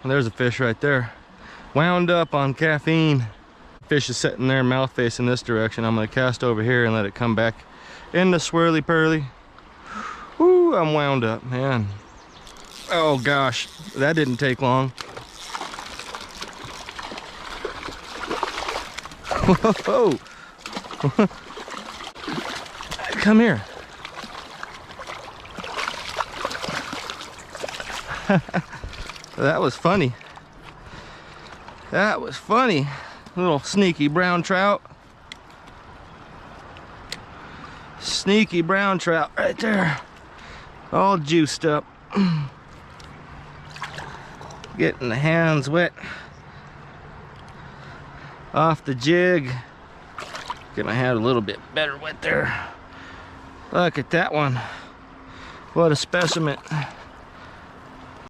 There's a fish right there. Wound up on caffeine. Fish is sitting there, mouth facing this direction. I'm gonna cast over here and let it come back in the swirly pearly. Woo, I'm wound up, man. Oh gosh, that didn't take long. Whoa. Come here. That was funny. That was funny. Little sneaky brown trout. Sneaky brown trout right there. All juiced up. Getting the hands wet. Off the jig. Get my hand a little bit better wet there. Look at that one. What a specimen.